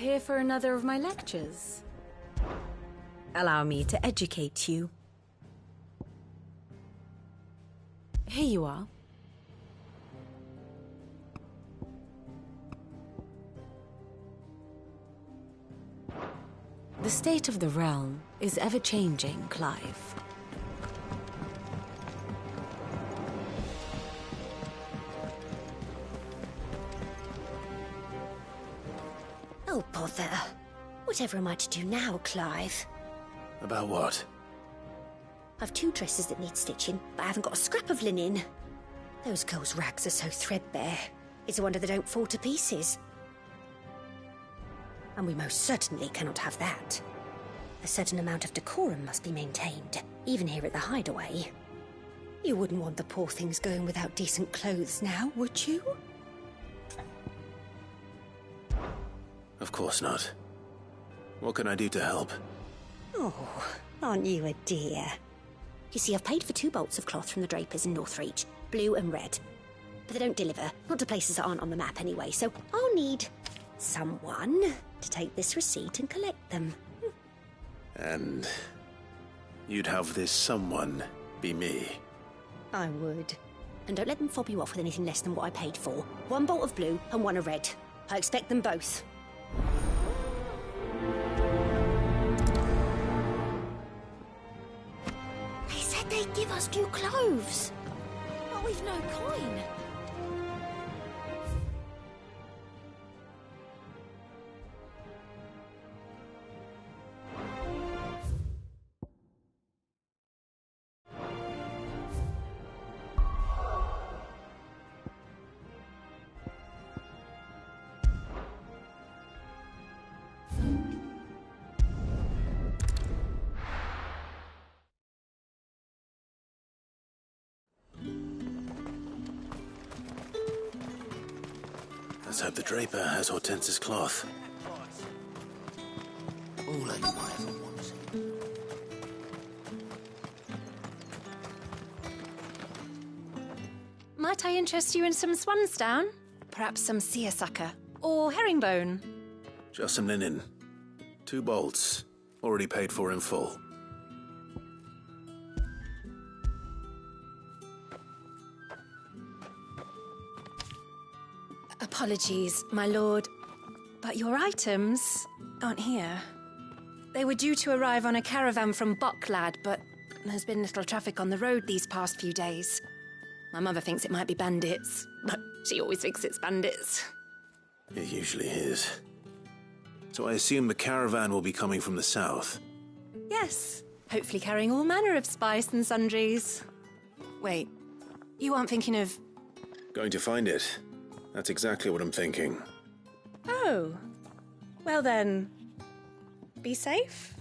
Here for another of my lectures? Allow me to educate you. Here you are. The state of the realm is ever-changing, Clive. Oh, bother. Whatever am I to do now, Clive? About what? I've 2 dresses that need stitching, but I haven't got a scrap of linen. Those girls' rags are so threadbare. It's a wonder they don't fall to pieces. And we most certainly cannot have that. A certain amount of decorum must be maintained, even here at the Hideaway. You wouldn't want the poor things going without decent clothes now, would you? Of course not. What can I do to help? Oh, aren't you a dear? You see, I've paid for 2 bolts of cloth from the drapers in Northreach, blue and red. But they don't deliver, not to places that aren't on the map anyway, so I'll need someone to take this receipt and collect them. And you'd have this someone be me? I would. And don't let them fob you off with anything less than what I paid for. 1 bolt of blue and 1 of red. I expect them both. They said they'd give us new clothes. But we've no coin. Let's hope the draper has Hortense's cloth. All that you might ever want. Might I interest you in some swansdown? Perhaps some seersucker? Or herringbone? Just some linen. 2 bolts. Already paid for in full. Apologies, my lord, but your items aren't here. They were due to arrive on a caravan from Bocklad, but there's been little traffic on the road these past few days. My mother thinks it might be bandits, but she always thinks it's bandits. It usually is. So I assume the caravan will be coming from the south? Yes, hopefully carrying all manner of spice and sundries. Wait, you aren't thinking of... Going to find it. That's exactly what I'm thinking. Oh, well then, be safe.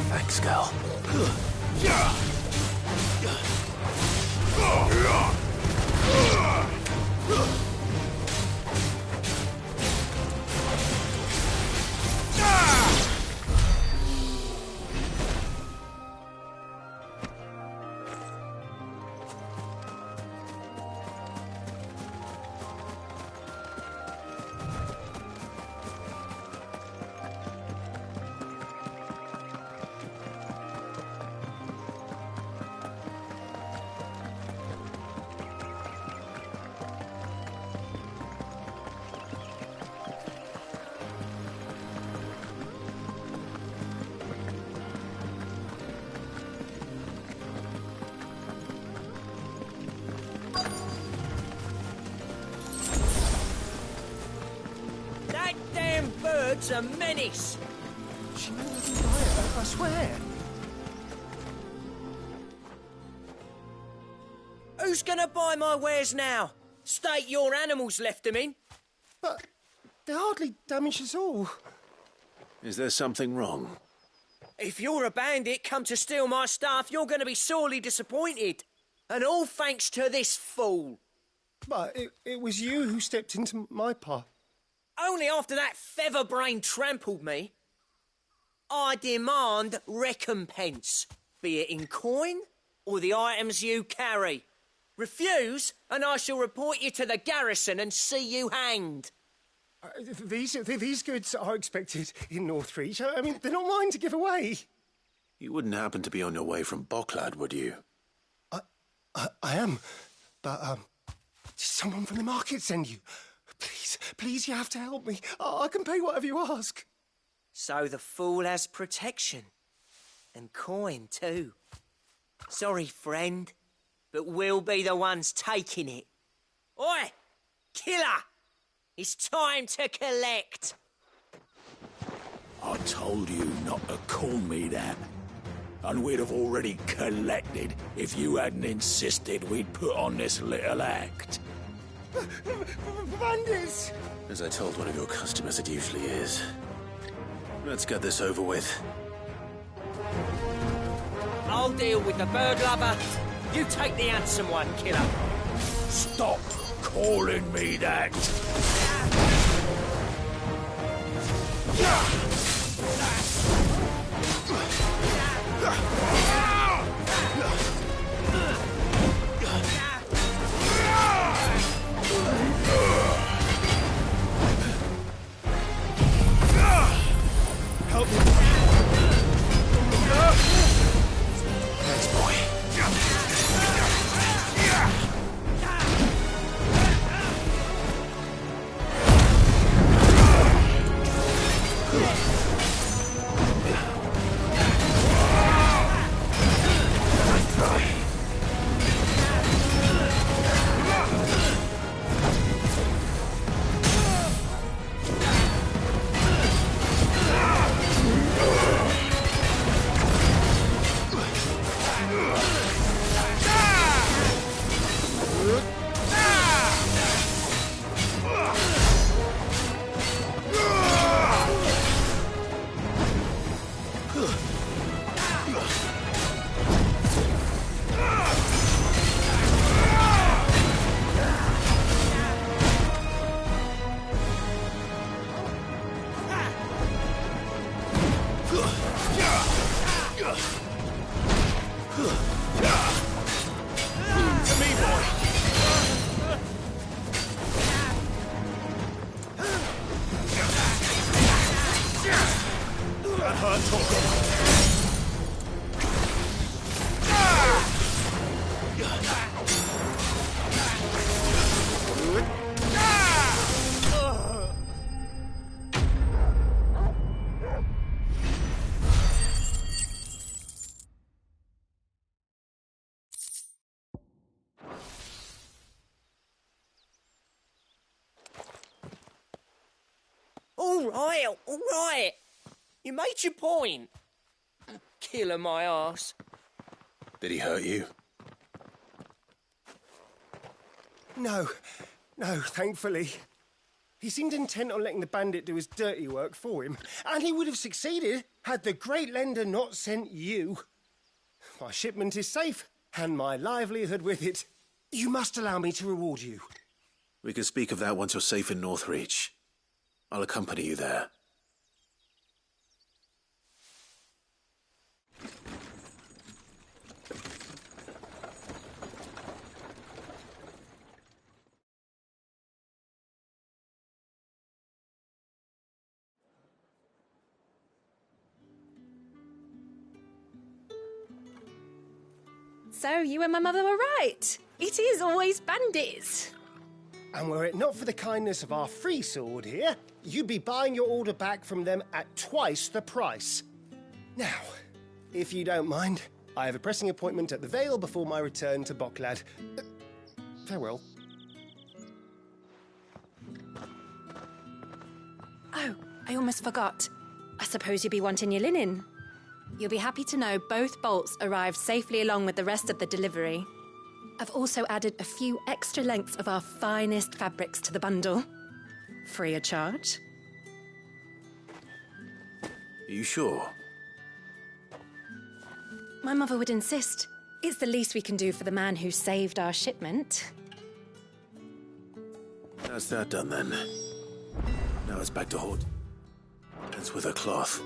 Thanks, Gal. Bird's a menace. She wouldn't buy it, I swear. Who Who's gonna buy my wares now? State your animals left them in. But they're hardly damaged at all. Is there something wrong? If you're a bandit come to steal my stuff, you're gonna be sorely disappointed. And all thanks to this fool. But it was you who stepped into my path. Only after that feather-brain trampled me. I demand recompense, be it in coin or the items you carry. Refuse, and I shall report you to the garrison and see you hanged. These goods are expected in Northreach. I mean, they're not mine to give away. You wouldn't happen to be on your way from Bocklad, would you? I am, but did someone from the market send you? Please, you have to help me. I can pay whatever you ask. So the fool has protection. And coin, too. Sorry, friend, but we'll be the ones taking it. Oi! Killer! It's time to collect. I told you not to call me that. And we'd have already collected if you hadn't insisted we'd put on this little act. Bandits! As I told one of your customers, it usually is. Let's get this over with. I'll deal with the bird lover. You take the handsome one, killer. Stop calling me that. Help me. Thanks, boy. All right. You made your point. Killer my arse. Did he hurt you? No, thankfully. He seemed intent on letting the bandit do his dirty work for him, and he would have succeeded had the great lender not sent you. My shipment is safe, and my livelihood with it. You must allow me to reward you. We can speak of that once you're safe in Northreach. I'll accompany you there. So you and my mother were right. It is always bandits. And were it not for the kindness of our free sword here, you'd be buying your order back from them at twice the price. Now, if you don't mind, I have a pressing appointment at the Vale before my return to Bocklad. Farewell. Oh, I almost forgot. I suppose you'll be wanting your linen. You'll be happy to know both bolts arrived safely along with the rest of the delivery. I've also added a few extra lengths of our finest fabrics to the bundle. Free of charge. Are you sure? My mother would insist. It's the least we can do for the man who saved our shipment. That's that done then. Now it's back to Hort. It's with a cloth.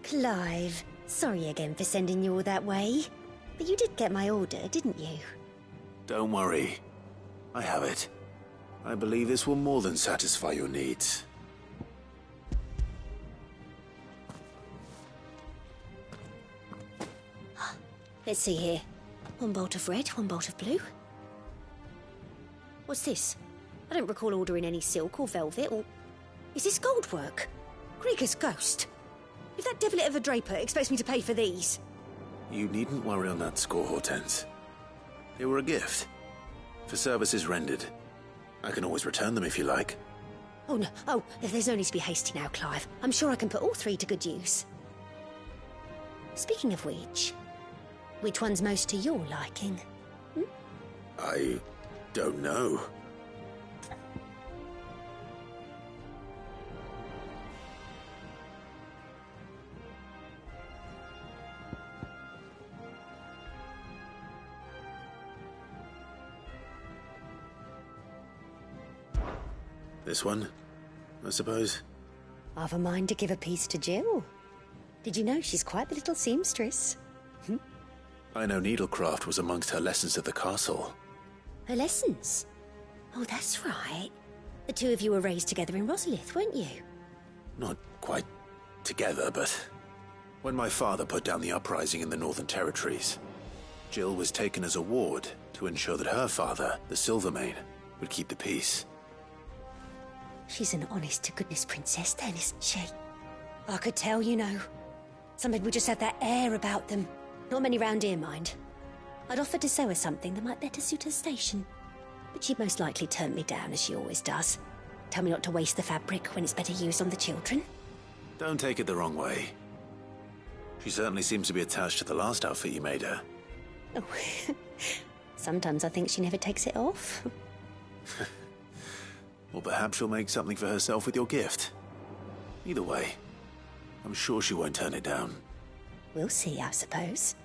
Clive, sorry again for sending you all that way. But you did get my order, didn't you? Don't worry. I have it. I believe this will more than satisfy your needs. Let's see here. One bolt of red, one bolt of blue. What's this? I don't recall ordering any silk or velvet or... Is this gold work? Krieger's ghost. If that devilet of a draper expects me to pay for these... You needn't worry on that score, Hortense. They were a gift. For services rendered. I can always return them if you like. Oh, no. Oh, there's no need to be hasty now, Clive. I'm sure I can put all three to good use. Speaking of which one's most to your liking? I don't know. This one, I suppose? I've a mind to give a piece to Jill. Did you know she's quite the little seamstress? I know needlecraft was amongst her lessons at the castle. Her lessons? Oh, that's right. The two of you were raised together in Rosalith, weren't you? Not quite together, but when my father put down the uprising in the Northern Territories, Jill was taken as a ward to ensure that her father, the Silvermane, would keep the peace. She's an honest-to-goodness princess then, isn't she? I could tell, you know. Some people just have that air about them. Not many round here, mind. I'd offered to sew her something that might better suit her station. But she'd most likely turn me down, as she always does. Tell me not to waste the fabric when it's better used on the children. Don't take it the wrong way. She certainly seems to be attached to the last outfit you made her. Oh, sometimes I think she never takes it off. Or perhaps she'll make something for herself with your gift. Either way, I'm sure she won't turn it down. We'll see, I suppose.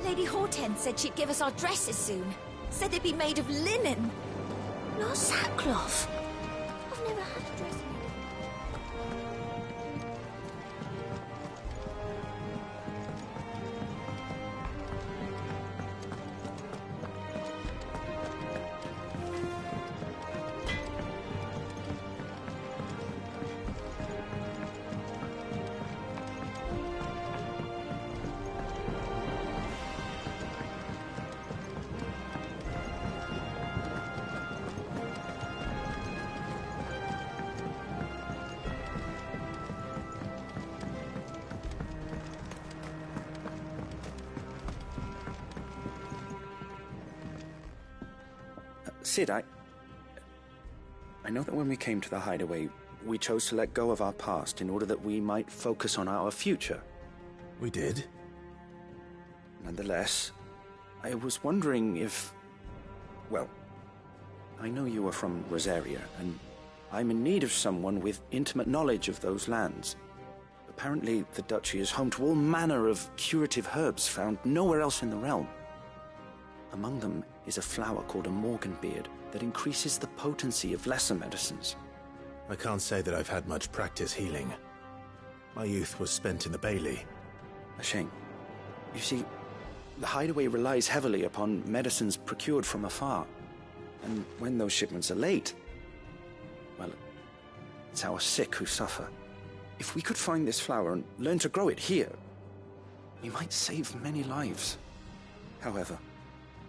Lady Hortense said she'd give us our dresses soon. Said they'd be made of linen. Not sackcloth. I've never had a dress made of... Sid, I know that when we came to the hideaway, we chose to let go of our past in order that we might focus on our future. We did? Nonetheless, I was wondering if... Well, I know you are from Rosaria, and I'm in need of someone with intimate knowledge of those lands. Apparently, the Duchy is home to all manner of curative herbs found nowhere else in the realm. Among them is a flower called a Morganbeard that increases the potency of lesser medicines. I can't say that I've had much practice healing. My youth was spent in the Bailey. A shame. You see, the hideaway relies heavily upon medicines procured from afar. And when those shipments are late, well, it's our sick who suffer. If we could find this flower and learn to grow it here, You might save many lives. However,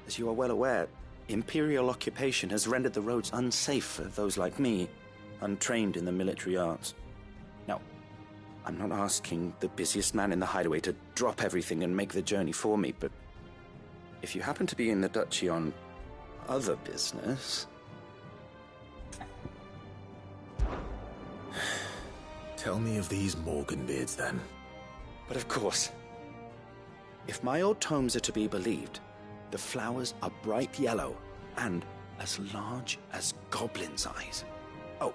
as you are well aware, Imperial occupation has rendered the roads unsafe for those like me, untrained in the military arts. Now, I'm not asking the busiest man in the hideaway to drop everything and make the journey for me, but if you happen to be in the Duchy on other business... Tell me of these Morganbeards, then. But of course, if my old tomes are to be believed, the flowers are bright yellow and as large as goblins' eyes. Oh,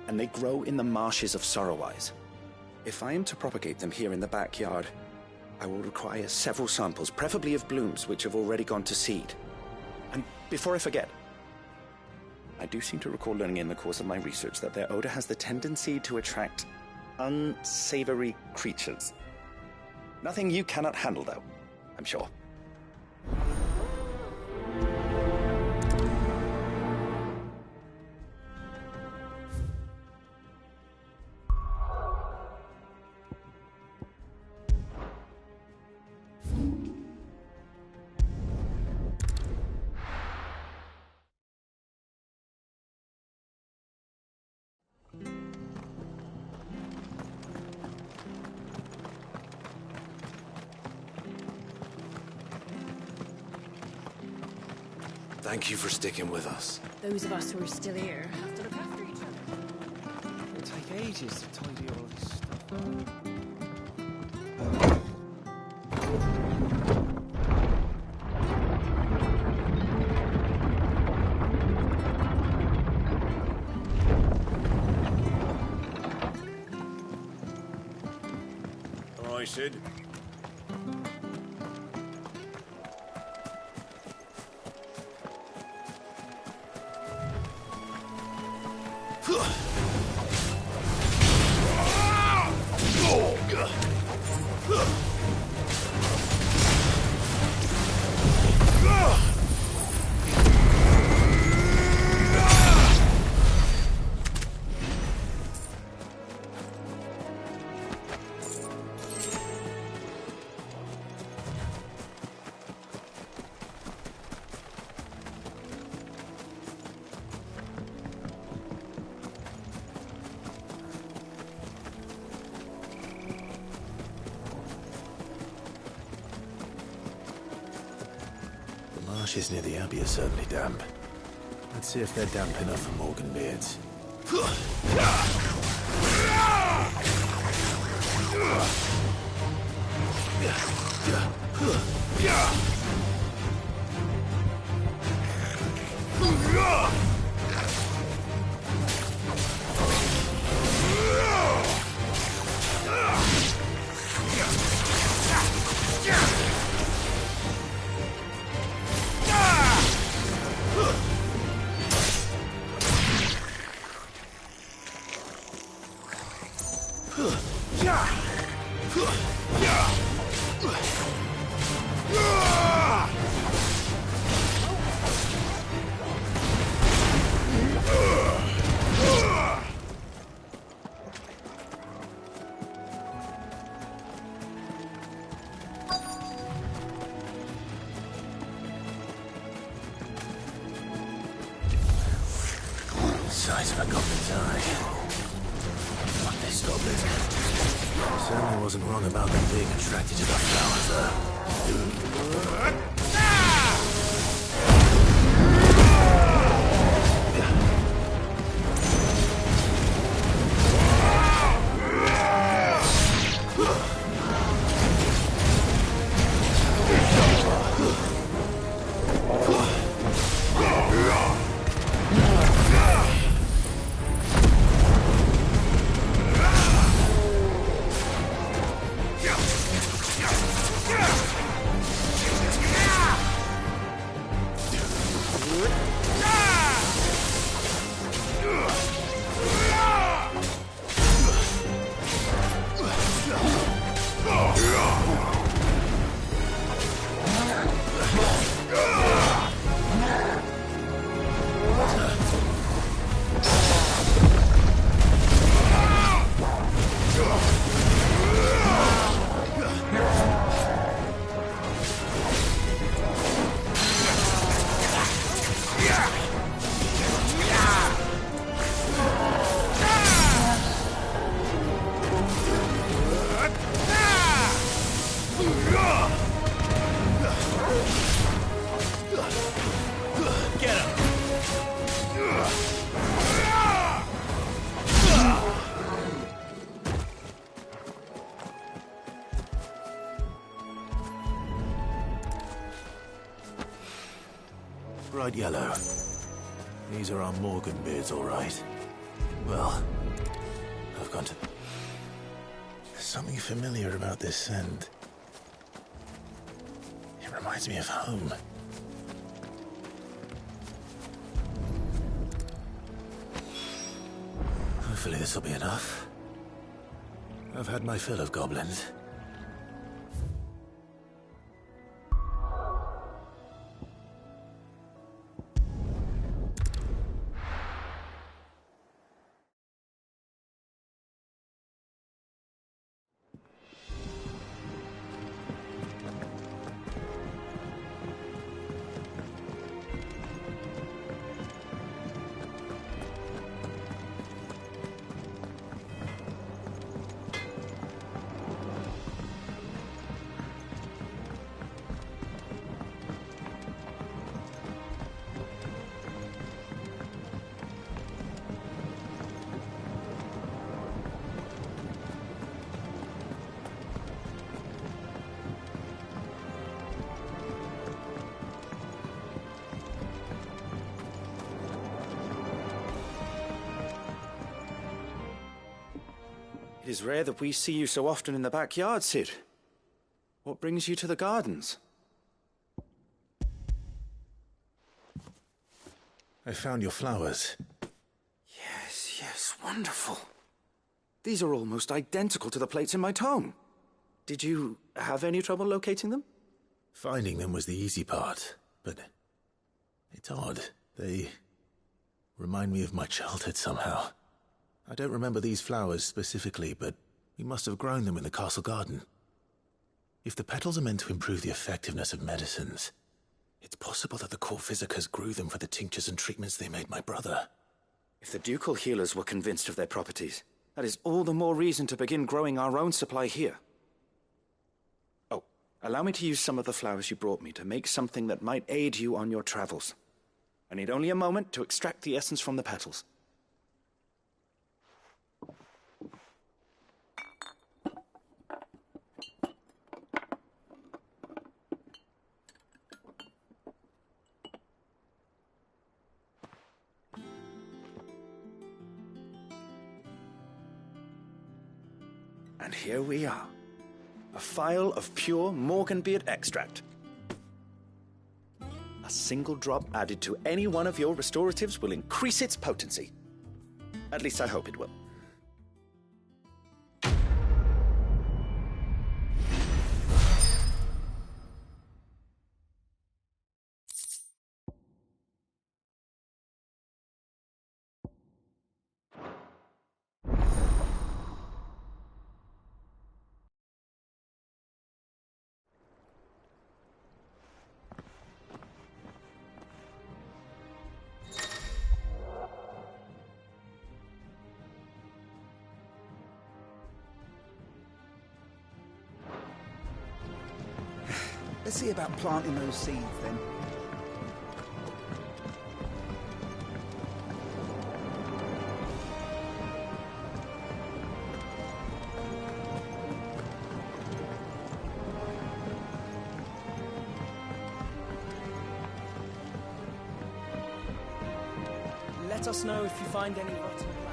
and they grow in the marshes of Sorrowwise. If I am to propagate them here in the backyard, I will require several samples, preferably of blooms which have already gone to seed. And before I forget, I do seem to recall learning in the course of my research that their odor has the tendency to attract unsavory creatures. Nothing you cannot handle, though, I'm sure. Thank you for sticking with us. Those of us who are still here have to look after each other. It'll take ages to tidy all this stuff. All right, Sid. The marshes near the Abbey are certainly damp. Let's see if they're damp enough for Morganbeards. Size of a goblin's eye. Fuck this goblin. Certainly wasn't wrong about them being attracted to the flowers, though. bright yellow. These are our Morgan beards, all right. Well, I've gone to... There's something familiar about this scent. It reminds me of home. Hopefully this will be enough. I've had my fill of goblins. It is rare that we see you so often in the backyard, Sid. What brings you to the gardens? I found your flowers. Yes, wonderful. These are almost identical to the plates in my tome. Did you have any trouble locating them? Finding them was the easy part, but it's odd. They remind me of my childhood somehow. I don't remember these flowers specifically, but we must have grown them in the castle garden. If the petals are meant to improve the effectiveness of medicines, it's possible that the court visitors grew them for the tinctures and treatments they made my brother. If the ducal healers were convinced of their properties, that is all the more reason to begin growing our own supply here. Oh, allow me to use some of the flowers you brought me to make something that might aid you on your travels. I need only a moment to extract the essence from the petals. And here we are. A phial of pure Morganbeard extract. A single drop added to any one of your restoratives will increase its potency. At least I hope it will. Let's see about planting those seeds then. Let us know if you find any rotten plants.